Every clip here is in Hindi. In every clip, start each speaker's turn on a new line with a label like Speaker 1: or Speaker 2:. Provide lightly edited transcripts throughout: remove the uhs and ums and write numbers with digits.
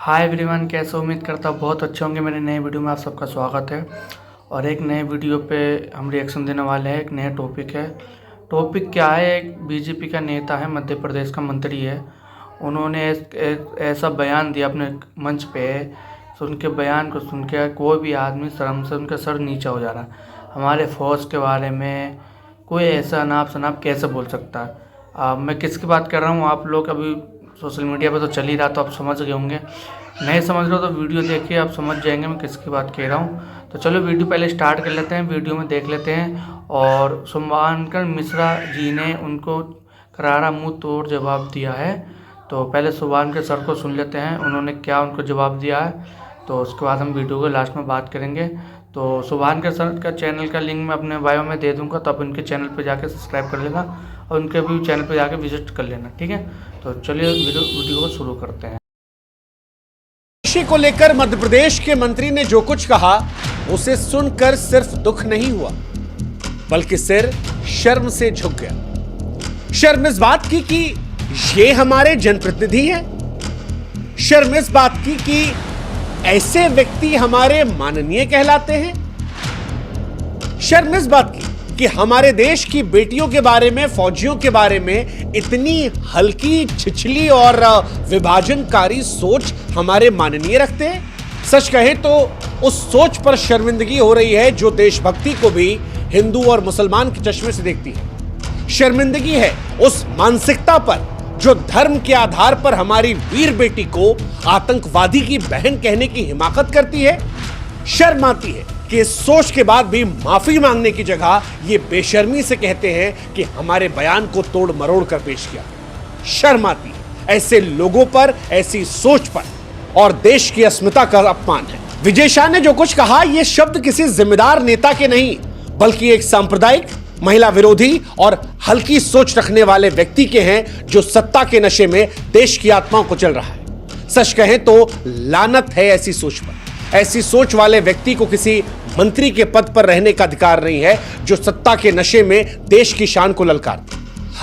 Speaker 1: हाय एवरीवन, कैसे उम्मीद करता हूँ बहुत अच्छे होंगे। मेरे नए वीडियो में आप सबका स्वागत है। और एक नए वीडियो पे हम रिएक्शन देने वाले हैं। एक नया टॉपिक है। टॉपिक क्या है? एक बीजेपी का नेता है, मध्य प्रदेश का मंत्री है। उन्होंने ऐसा बयान दिया अपने मंच पे, तो उनके बयान को सुन के कोई भी आदमी शर्म से उनका सर नीचा हो जा रहा है। हमारे फौज के बारे में कोई ऐसा अनाप शनाप कैसे बोल सकता है? मैं किसकी बात कर रहा हूँ? आप लोग अभी सोशल मीडिया पे तो चल ही रहा, तो आप समझ गए होंगे। नहीं समझ रहे हो तो वीडियो देखिए, आप समझ जाएंगे मैं किसकी बात कह रहा हूँ। तो चलो वीडियो पहले स्टार्ट कर लेते हैं, वीडियो में देख लेते हैं। और शुभांकर मिश्रा जी ने उनको करारा मुंह तोड़ जवाब दिया है। तो पहले शुभांकर सर को सुन लेते हैं, उन्होंने क्या उनको जवाब दिया है। तो उसके बाद हम वीडियो को लास्ट में बात करेंगे। तो शुभांकर सर का चैनल का लिंक मैं अपने बायो में दे दूंगा, तो आप उनके चैनल पे जाके सब्सक्राइब कर लेना और उनके भी चैनल पे जाके विजिट कर लेना, ठीक है। तो चलिए वीडियो को शुरू करते हैं।
Speaker 2: कृषि को लेकर मध्य प्रदेश के मंत्री ने जो कुछ कहा, उसे सुनकर सिर्फ दुख नहीं हुआ, बल्कि सिर शर्म से झुक गया। शर्म इस बात की कि ये हमारे जनप्रतिनिधि हैं। शर्म इस बात की कि ऐसे व्यक्ति हमारे माननीय कहलाते हैं। शर्म इस बात की कि हमारे देश की बेटियों के बारे में, फौजियों के बारे में इतनी हल्की, छिछली और विभाजनकारी सोच हमारे माननीय रखते हैं। सच कहें तो उस सोच पर शर्मिंदगी हो रही है जो देशभक्ति को भी हिंदू और मुसलमान के चश्मे से देखती है। शर्मिंदगी है उस मानसिकता पर जो धर्म के आधार पर हमारी वीर बेटी को आतंकवादी की बहन कहने की हिमाकत करती है। शर्म आती है कि इस सोच के बाद भी माफी मांगने की जगह ये बेशर्मी से कहते हैं कि हमारे बयान को तोड़ मरोड़ कर पेश किया। शर्म आती है ऐसे लोगों पर, ऐसी सोच पर, और देश की अस्मिता का अपमान है। विजय शाह ने जो कुछ कहा, यह शब्द किसी जिम्मेदार नेता के नहीं, बल्कि एक सांप्रदायिक, महिला विरोधी और हल्की सोच रखने वाले व्यक्ति के हैं जो सत्ता के नशे में देश की आत्माओं को चल रहा है। सच कहें तो लानत है ऐसी सोच पर। ऐसी सोच वाले व्यक्ति को किसी मंत्री के पद पर रहने का अधिकार नहीं है जो सत्ता के नशे में देश की शान को ललकारते।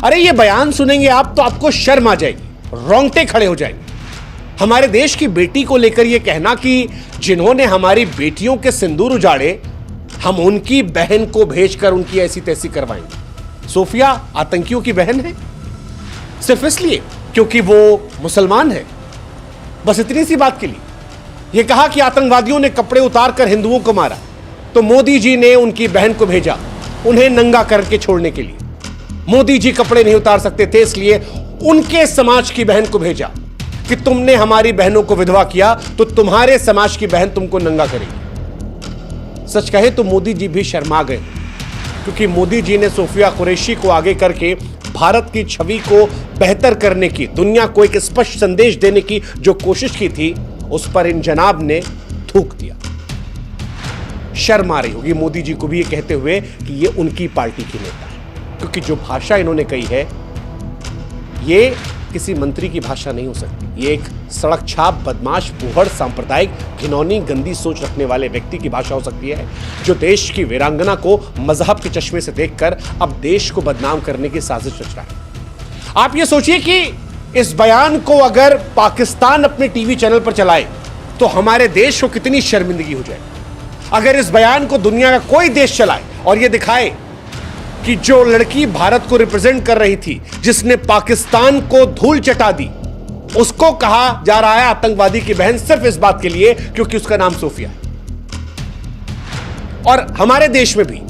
Speaker 2: अरे ये बयान सुनेंगे आप तो आपको शर्म आ जाएगी, रोंगटे खड़े हो जाएंगे। हमारे देश की बेटी को लेकर यह कहना कि जिन्होंने हमारी बेटियों के सिंदूर उजाड़े, हम उनकी बहन को भेजकर उनकी ऐसी तैसी करवाएंगे। सोफिया आतंकियों की बहन है सिर्फ इसलिए क्योंकि वो मुसलमान है, बस इतनी सी बात के लिए। यह कहा कि आतंकवादियों ने कपड़े उतारकर हिंदुओं को मारा, तो मोदी जी ने उनकी बहन को भेजा उन्हें नंगा करके छोड़ने के लिए। मोदी जी कपड़े नहीं उतार सकते थे, इसलिए उनके समाज की बहन को भेजा कि तुमने हमारी बहनों को विधवा किया तो तुम्हारे समाज की बहन तुमको नंगा करेगी। सच कहे तो मोदी जी भी शर्मा गए, क्योंकि मोदी जी ने सोफिया कुरैशी को आगे करके भारत की छवि को बेहतर करने की, दुनिया को एक स्पष्ट संदेश देने की जो कोशिश की थी, उस पर इन जनाब ने थूक दिया। शर्म आ रही होगी मोदी जी को भी ये कहते हुए कि ये उनकी पार्टी की नेता है, क्योंकि जो भाषा इन्होंने कही है ये किसी मंत्री की भाषा नहीं हो सकती। ये एक सड़क छाप, बदमाश, बूढ़, सांप्रदायिक, घिनौनी, गंदी सोच रखने वाले व्यक्ति की भाषा हो सकती है जो देश की वीरांगना को मजहब के चश्मे से देखकर अब देश को बदनाम करने की साजिश रच रहा है। आप ये सोचिए कि इस बयान को अगर पाकिस्तान अपने टीवी चैनल पर चलाए तो हमारे देश को कितनी शर्मिंदगी हो जाए। अगर इस बयान को दुनिया का कोई देश चलाए और यह दिखाए कि जो लड़की भारत को रिप्रेजेंट कर रही थी, जिसने पाकिस्तान को धूल चटा दी, उसको कहा जा रहा है आतंकवादी की बहन सिर्फ इस बात के लिए क्योंकि उसका नाम सोफिया है। और हमारे देश में भी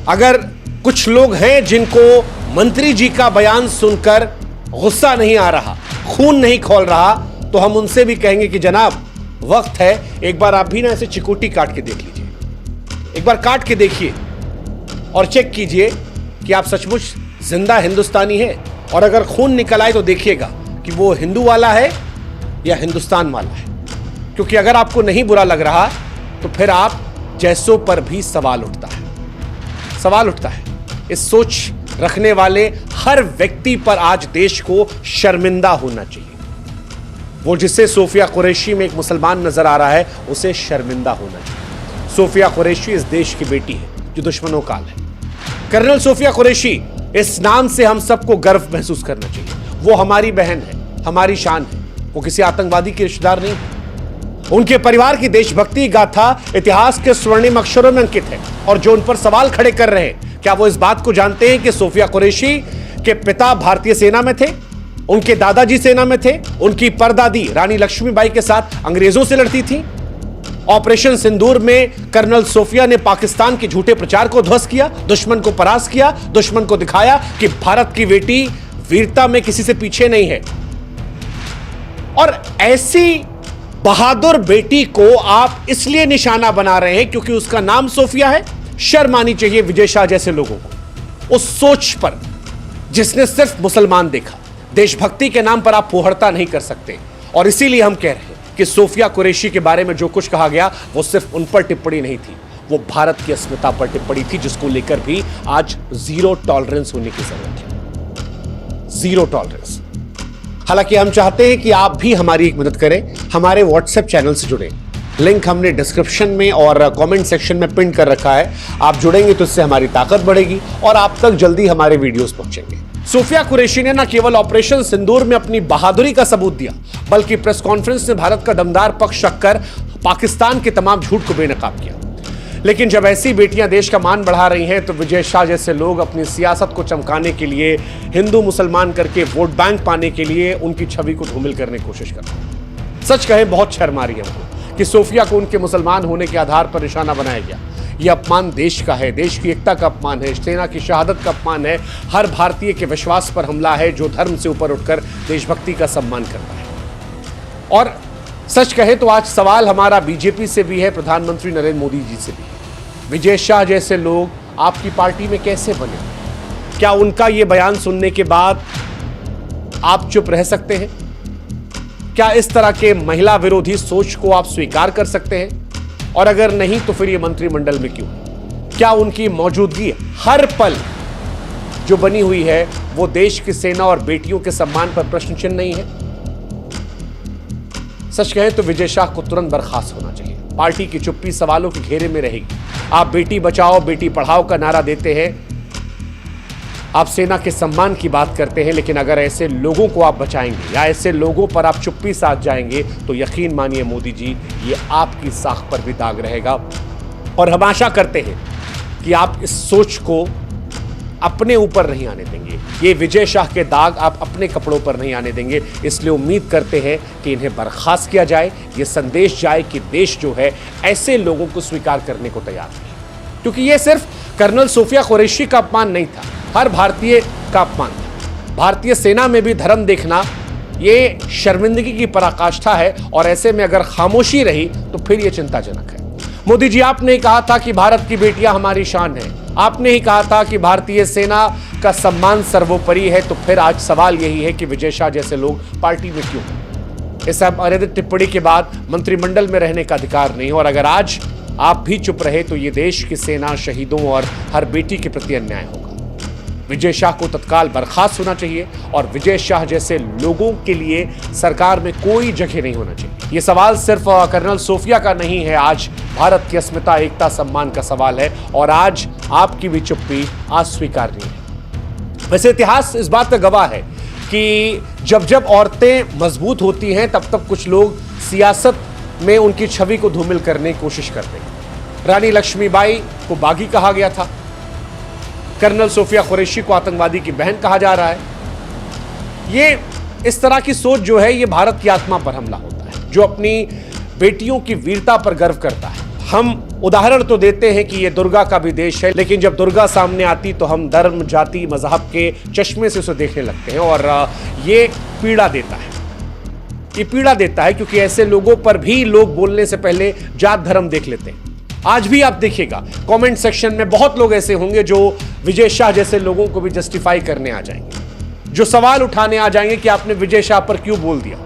Speaker 2: अगर कुछ लोग हैं जिनको मंत्री जी का बयान सुनकर गुस्सा नहीं आ रहा, खून नहीं खौल रहा, तो हम उनसे भी कहेंगे कि जनाब वक्त है, एक बार आप भी ना ऐसे चिकोटी काट के देख लीजिए। एक बार काट के देखिए और चेक कीजिए कि आप सचमुच जिंदा हिंदुस्तानी है। और अगर खून निकल आए तो देखिएगा कि वो हिंदू वाला है या हिंदुस्तान वाला है। क्योंकि अगर आपको नहीं बुरा लग रहा तो फिर आप जैसों पर भी सवाल उठता है। इस सोच रखने वाले हर व्यक्ति पर आज देश को शर्मिंदा होना चाहिए। वो जिसे सोफिया कुरैशी में एक मुसलमान नजर आ रहा है, उसे शर्मिंदा होना चाहिए। सोफिया कुरैशी इस देश की बेटी है जो दुश्मनों काल है। कर्नल सोफिया कुरैशी, इस नाम से हम सबको गर्व महसूस करना चाहिए। वो हमारी बहन है, हमारी शान है। वो किसी आतंकवादी के रिश्तेदार नहीं है। उनके परिवार की देशभक्ति गाथा इतिहास के स्वर्णिम अक्षरों में अंकित है। और जो उन पर सवाल खड़े कर रहे हैं, क्या वो इस बात को जानते हैं कि सोफिया कुरैशी के पिता भारतीय सेना में थे, उनके दादाजी सेना में थे, उनकी परदादी रानी लक्ष्मीबाई के साथ अंग्रेजों से लड़ती थी। ऑपरेशन सिंदूर में कर्नल सोफिया ने पाकिस्तान के झूठे प्रचार को ध्वस्त किया, दुश्मन को परास्त किया, दुश्मन को दिखाया कि भारत की बेटी वीरता में किसी से पीछे नहीं है। और ऐसी बहादुर बेटी को आप इसलिए निशाना बना रहे हैं क्योंकि उसका नाम सोफिया है। शर्म आनी चाहिए विजय शाह जैसे लोगों को उस सोच पर, जिसने सिर्फ मुसलमान देखा। देशभक्ति के नाम पर आप पोहड़ता नहीं कर सकते। और इसीलिए हम कह रहे हैं कि सोफिया कुरैशी के बारे में जो कुछ कहा गया वो सिर्फ उन पर टिप्पणी नहीं थी, वो भारत की अस्मिता पर टिप्पणी थी, जिसको लेकर भी आज जीरो टॉलरेंस होने की जरूरत है। Zero tolerance. हालांकि हम चाहते हैं कि आप भी हमारी एक मदद करें, हमारे व्हाट्सएप चैनल से जुड़ें। लिंक हमने डिस्क्रिप्शन में और कमेंट सेक्शन में पिन कर रखा है। आप जुड़ेंगे तो इससे हमारी ताकत बढ़ेगी और आप तक जल्दी हमारे वीडियोस पहुंचेंगे। सोफिया कुरैशी ने न केवल ऑपरेशन सिंदूर में अपनी बहादुरी का सबूत दिया, बल्कि प्रेस कॉन्फ्रेंस में भारत का दमदार पक्ष रखकर पाकिस्तान के तमाम झूठ को बेनकाब किया। लेकिन जब ऐसी बेटियां देश का मान बढ़ा रही हैं तो विजय शाह जैसे लोग अपनी सियासत को चमकाने के लिए, हिंदू मुसलमान करके वोट बैंक पाने के लिए उनकी छवि को धूमिल करने की कोशिश करते हैं। सच कहे बहुत शर्म आ रही है हमको कि सोफिया को उनके मुसलमान होने के आधार पर निशाना बनाया गया। यह अपमान देश का है, देश की एकता का अपमान है, सेना की शहादत का अपमान है, हर भारतीय के विश्वास पर हमला है जो धर्म से ऊपर उठकर देशभक्ति का सम्मान करता है। और सच कहे तो आज सवाल हमारा बीजेपी से भी है, प्रधानमंत्री नरेंद्र मोदी जी से भी है। विजय शाह जैसे लोग आपकी पार्टी में कैसे बने? क्या उनका यह बयान सुनने के बाद आप चुप रह सकते हैं? क्या इस तरह के महिला विरोधी सोच को आप स्वीकार कर सकते हैं? और अगर नहीं तो फिर ये मंत्रिमंडल में क्यों? क्या उनकी मौजूदगी हर पल जो बनी हुई है वो देश की सेना और बेटियों के सम्मान पर प्रश्न चिन्ह नहीं है? सच कहें तो विजय शाह को तुरंत बर्खास्त होना चाहिए। पार्टी की चुप्पी सवालों के घेरे में रहेगी। आप बेटी बचाओ बेटी पढ़ाओ का नारा देते हैं, आप सेना के सम्मान की बात करते हैं, लेकिन अगर ऐसे लोगों को आप बचाएंगे या ऐसे लोगों पर आप चुप्पी साध जाएंगे तो यकीन मानिए मोदी जी, ये आपकी साख पर भी दाग रहेगा। और हम आशा करते हैं कि आप इस सोच को अपने ऊपर नहीं आने देंगे, ये विजय शाह के दाग आप अपने कपड़ों पर नहीं आने देंगे। इसलिए उम्मीद करते हैं कि इन्हें बर्खास्त किया जाए, ये संदेश जाए कि देश जो है ऐसे लोगों को स्वीकार करने को तैयार है। क्योंकि ये सिर्फ कर्नल सोफिया कुरैशी का अपमान नहीं था, हर भारतीय का अपमान था। भारतीय सेना में भी धर्म देखना ये शर्मिंदगी की पराकाष्ठा है। और ऐसे में अगर खामोशी रही तो फिर ये चिंताजनक है। मोदी जी, आपने ही कहा था कि भारत की बेटियां हमारी शान है, आपने ही कहा था कि भारतीय सेना का सम्मान सर्वोपरि है, तो फिर आज सवाल यही है कि विजय शाह जैसे लोग पार्टी में क्यों? इस अनैतिक टिप्पणी के बाद मंत्रिमंडल में रहने का अधिकार नहीं। और अगर आज आप भी चुप रहे तो ये देश की सेना, शहीदों और हर बेटी के प्रति अन्याय होगा। विजय शाह को तत्काल बर्खास्त होना चाहिए और विजय शाह जैसे लोगों के लिए सरकार में कोई जगह नहीं होना चाहिए। ये सवाल सिर्फ कर्नल सोफिया का नहीं है, आज भारत की अस्मिता, एकता, सम्मान का सवाल है। और आज आपकी भी चुप्पी आज स्वीकार्य है। वैसे इतिहास इस बात का गवाह है कि जब जब औरतें मजबूत होती हैं तब तब कुछ लोग सियासत में उनकी छवि को धूमिल करने की कोशिश करते हैं। रानी लक्ष्मीबाई को बागी कहा गया था, कर्नल सोफिया कुरैशी को आतंकवादी की बहन कहा जा रहा है। ये इस तरह की सोच जो है ये भारत की आत्मा पर हमला होता है, जो अपनी बेटियों की वीरता पर गर्व करता है। हम उदाहरण तो देते हैं कि ये दुर्गा का भी देश है, लेकिन जब दुर्गा सामने आती तो हम धर्म, जाति, मजहब के चश्मे से उसे देखने लगते हैं। और ये पीड़ा देता है, ये पीड़ा देता है क्योंकि ऐसे लोगों पर भी लोग बोलने से पहले जात धर्म देख लेते हैं। आज भी आप देखिएगा कमेंट सेक्शन में बहुत लोग ऐसे होंगे जो विजय शाह जैसे लोगों को भी जस्टिफाई करने आ जाएंगे, जो सवाल उठाने आ जाएंगे कि आपने विजय शाह पर क्यों बोल दिया,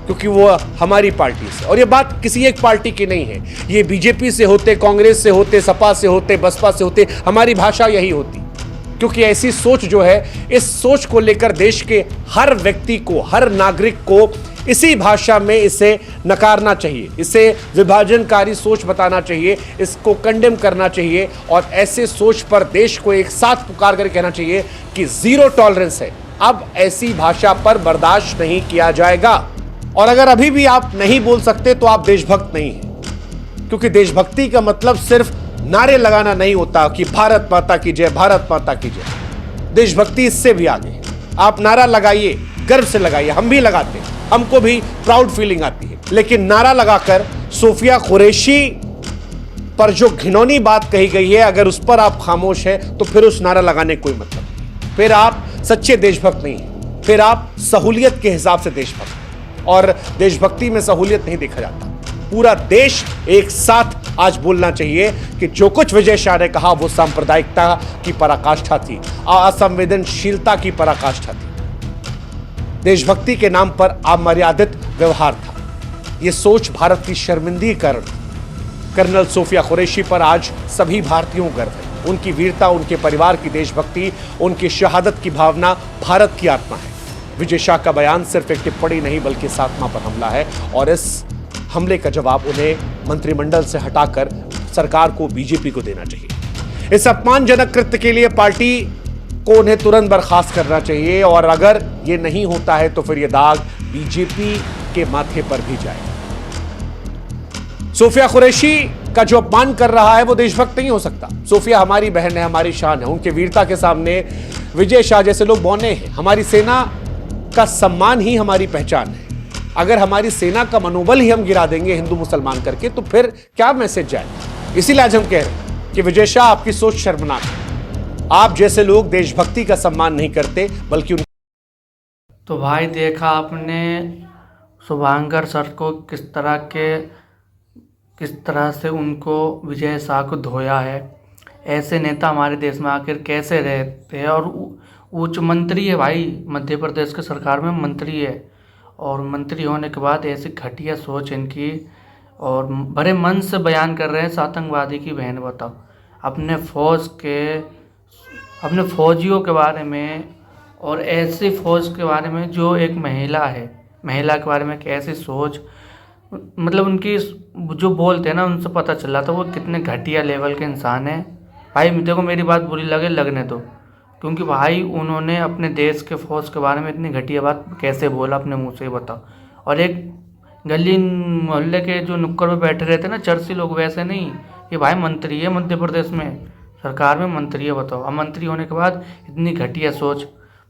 Speaker 2: क्योंकि वो हमारी पार्टी से। और ये बात किसी एक पार्टी की नहीं है, ये बीजेपी से होते, कांग्रेस से होते, सपा से होते, बसपा से होते, हमारी भाषा यही होती। क्योंकि ऐसी सोच जो है, इस सोच को लेकर देश के हर व्यक्ति को, हर नागरिक को इसी भाषा में इसे नकारना चाहिए, इसे विभाजनकारी सोच बताना चाहिए, इसको कंडेम करना चाहिए। और ऐसे सोच पर देश को एक साथ पुकार कर कहना चाहिए कि जीरो टॉलरेंस है, अब ऐसी भाषा पर बर्दाश्त नहीं किया जाएगा। और अगर अभी भी आप नहीं बोल सकते तो आप देशभक्त नहीं हैं, क्योंकि देशभक्ति का मतलब सिर्फ नारे लगाना नहीं होता कि भारत माता की जय, भारत माता की जय। देशभक्ति इससे भी आगे है। आप नारा लगाइए, गर्व से लगाइए, हम भी लगाते हैं, हमको भी प्राउड फीलिंग आती है, लेकिन नारा लगाकर सोफिया कुरैशी पर जो घिनौनी बात कही गई है, अगर उस पर आप खामोश हैं तो फिर उस नारा लगाने कोई मतलब नहीं। फिर आप सच्चे देशभक्त नहीं हैं, फिर आप सहूलियत के हिसाब से देशभक्त हैं। और देशभक्ति में सहूलियत नहीं देखा जाता। पूरा देश एक साथ आज बोलना चाहिए कि जो कुछ विजय शाह ने कहा वो सांप्रदायिकता की पराकाष्ठा थी, असंवेदनशीलता की पराकाष्ठा थी, देशभक्ति के नाम पर अमर्यादित व्यवहार था। यह सोच भारत की शर्मिंदगी कर कर्नल सोफिया कुरैशी पर आज सभी भारतीयों को गर्व है। उनकी वीरता, उनके परिवार की देशभक्ति, उनकी शहादत की भावना भारत की आत्मा है। विजय शाह का बयान सिर्फ एक टिप्पणी नहीं बल्कि इस आत्मा पर हमला है, और इस हमले का जवाब उन्हें मंत्रिमंडल से हटाकर सरकार को, बीजेपी को देना चाहिए। इस अपमानजनक कृत्य के लिए पार्टी को उन्हें तुरंत बर्खास्त करना चाहिए, और अगर यह नहीं होता है तो फिर यह दाग बीजेपी के माथे पर भी जाए। सोफिया कुरैशी का जो अपमान कर रहा है वो देशभक्त नहीं हो सकता। सोफिया हमारी बहन है, हमारी शान है। उनके वीरता के सामने विजय शाह जैसे लोग बौने हैं। हमारी सेना का सम्मान ही हमारी पहचान है। अगर हमारी सेना का मनोबल ही हम गिरा देंगे हिंदू मुसलमान करके, तो फिर क्या मैसेज जाए। इसीलिए आज हम कह रहे हैं कि विजय शाह, आपकी सोच शर्मनाक है। आप जैसे लोग देशभक्ति का सम्मान नहीं करते बल्कि
Speaker 1: तो भाई देखा आपने शुभांकर सर को किस तरह से उनको विजय शाह को धोया है। ऐसे नेता हमारे देश में आखिर कैसे रहते हैं। और उच्च मंत्री है भाई, मध्य प्रदेश की सरकार में मंत्री है, और मंत्री होने के बाद ऐसी घटिया सोच इनकी, और बड़े मन से बयान कर रहे हैं आतंकवादी की बहन। बताओ, अपने फौजियों के बारे में, और ऐसी फौज के बारे में जो एक महिला है, महिला के बारे में कैसी सोच, मतलब उनकी जो बोलते हैं ना, उनसे पता चल रहा था वो कितने घटिया लेवल के इंसान हैं। भाई देखो, मेरी बात बुरी लगे लगने दो, क्योंकि भाई उन्होंने अपने देश के फौज के बारे में इतनी घटिया बात कैसे बोला अपने मुंह से, बताओ। और एक गली मोहल्ले के जो नुक्कड़ पे बैठे रहते ना चर्ची लोग, वैसे नहीं। ये भाई मंत्री है, मध्य प्रदेश में सरकार में मंत्री है। बताओ, अब मंत्री होने के बाद इतनी घटिया सोच।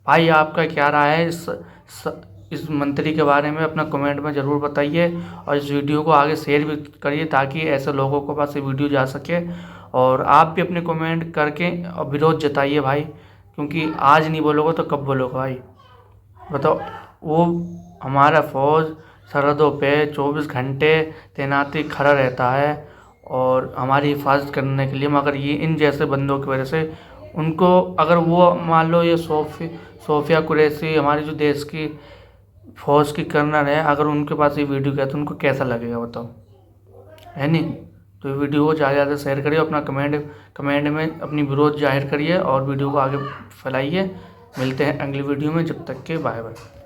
Speaker 1: भाई आपका क्या राय है इस मंत्री के बारे में? अपना कमेंट में ज़रूर बताइए, और इस वीडियो को आगे शेयर भी करिए ताकि ऐसे लोगों के पास ये वीडियो जा सके। और आप भी अपने कमेंट करके विरोध जताइए भाई, क्योंकि आज नहीं बोलोगे तो कब बोलोगे भाई? बताओ, वो हमारा फौज सरहदों पे 24 घंटे तैनाती खड़ा रहता है और हमारी हिफाजत करने के लिए, मगर ये इन जैसे बंदों की वजह से उनको, अगर वो मान लो ये सोफिया कुरैशी हमारी जो देश की फौज की कर्नल है, अगर उनके पास ये वीडियो गया तो उनको कैसा लगेगा बताओ, है नहीं? तो ये वीडियो को ज़्यादा से ज़्यादा शेयर करिए, अपना कमेंट में अपनी विरोध जाहिर करिए और वीडियो को आगे फैलाइए। मिलते हैं अगली वीडियो में, जब तक के बाय बाय।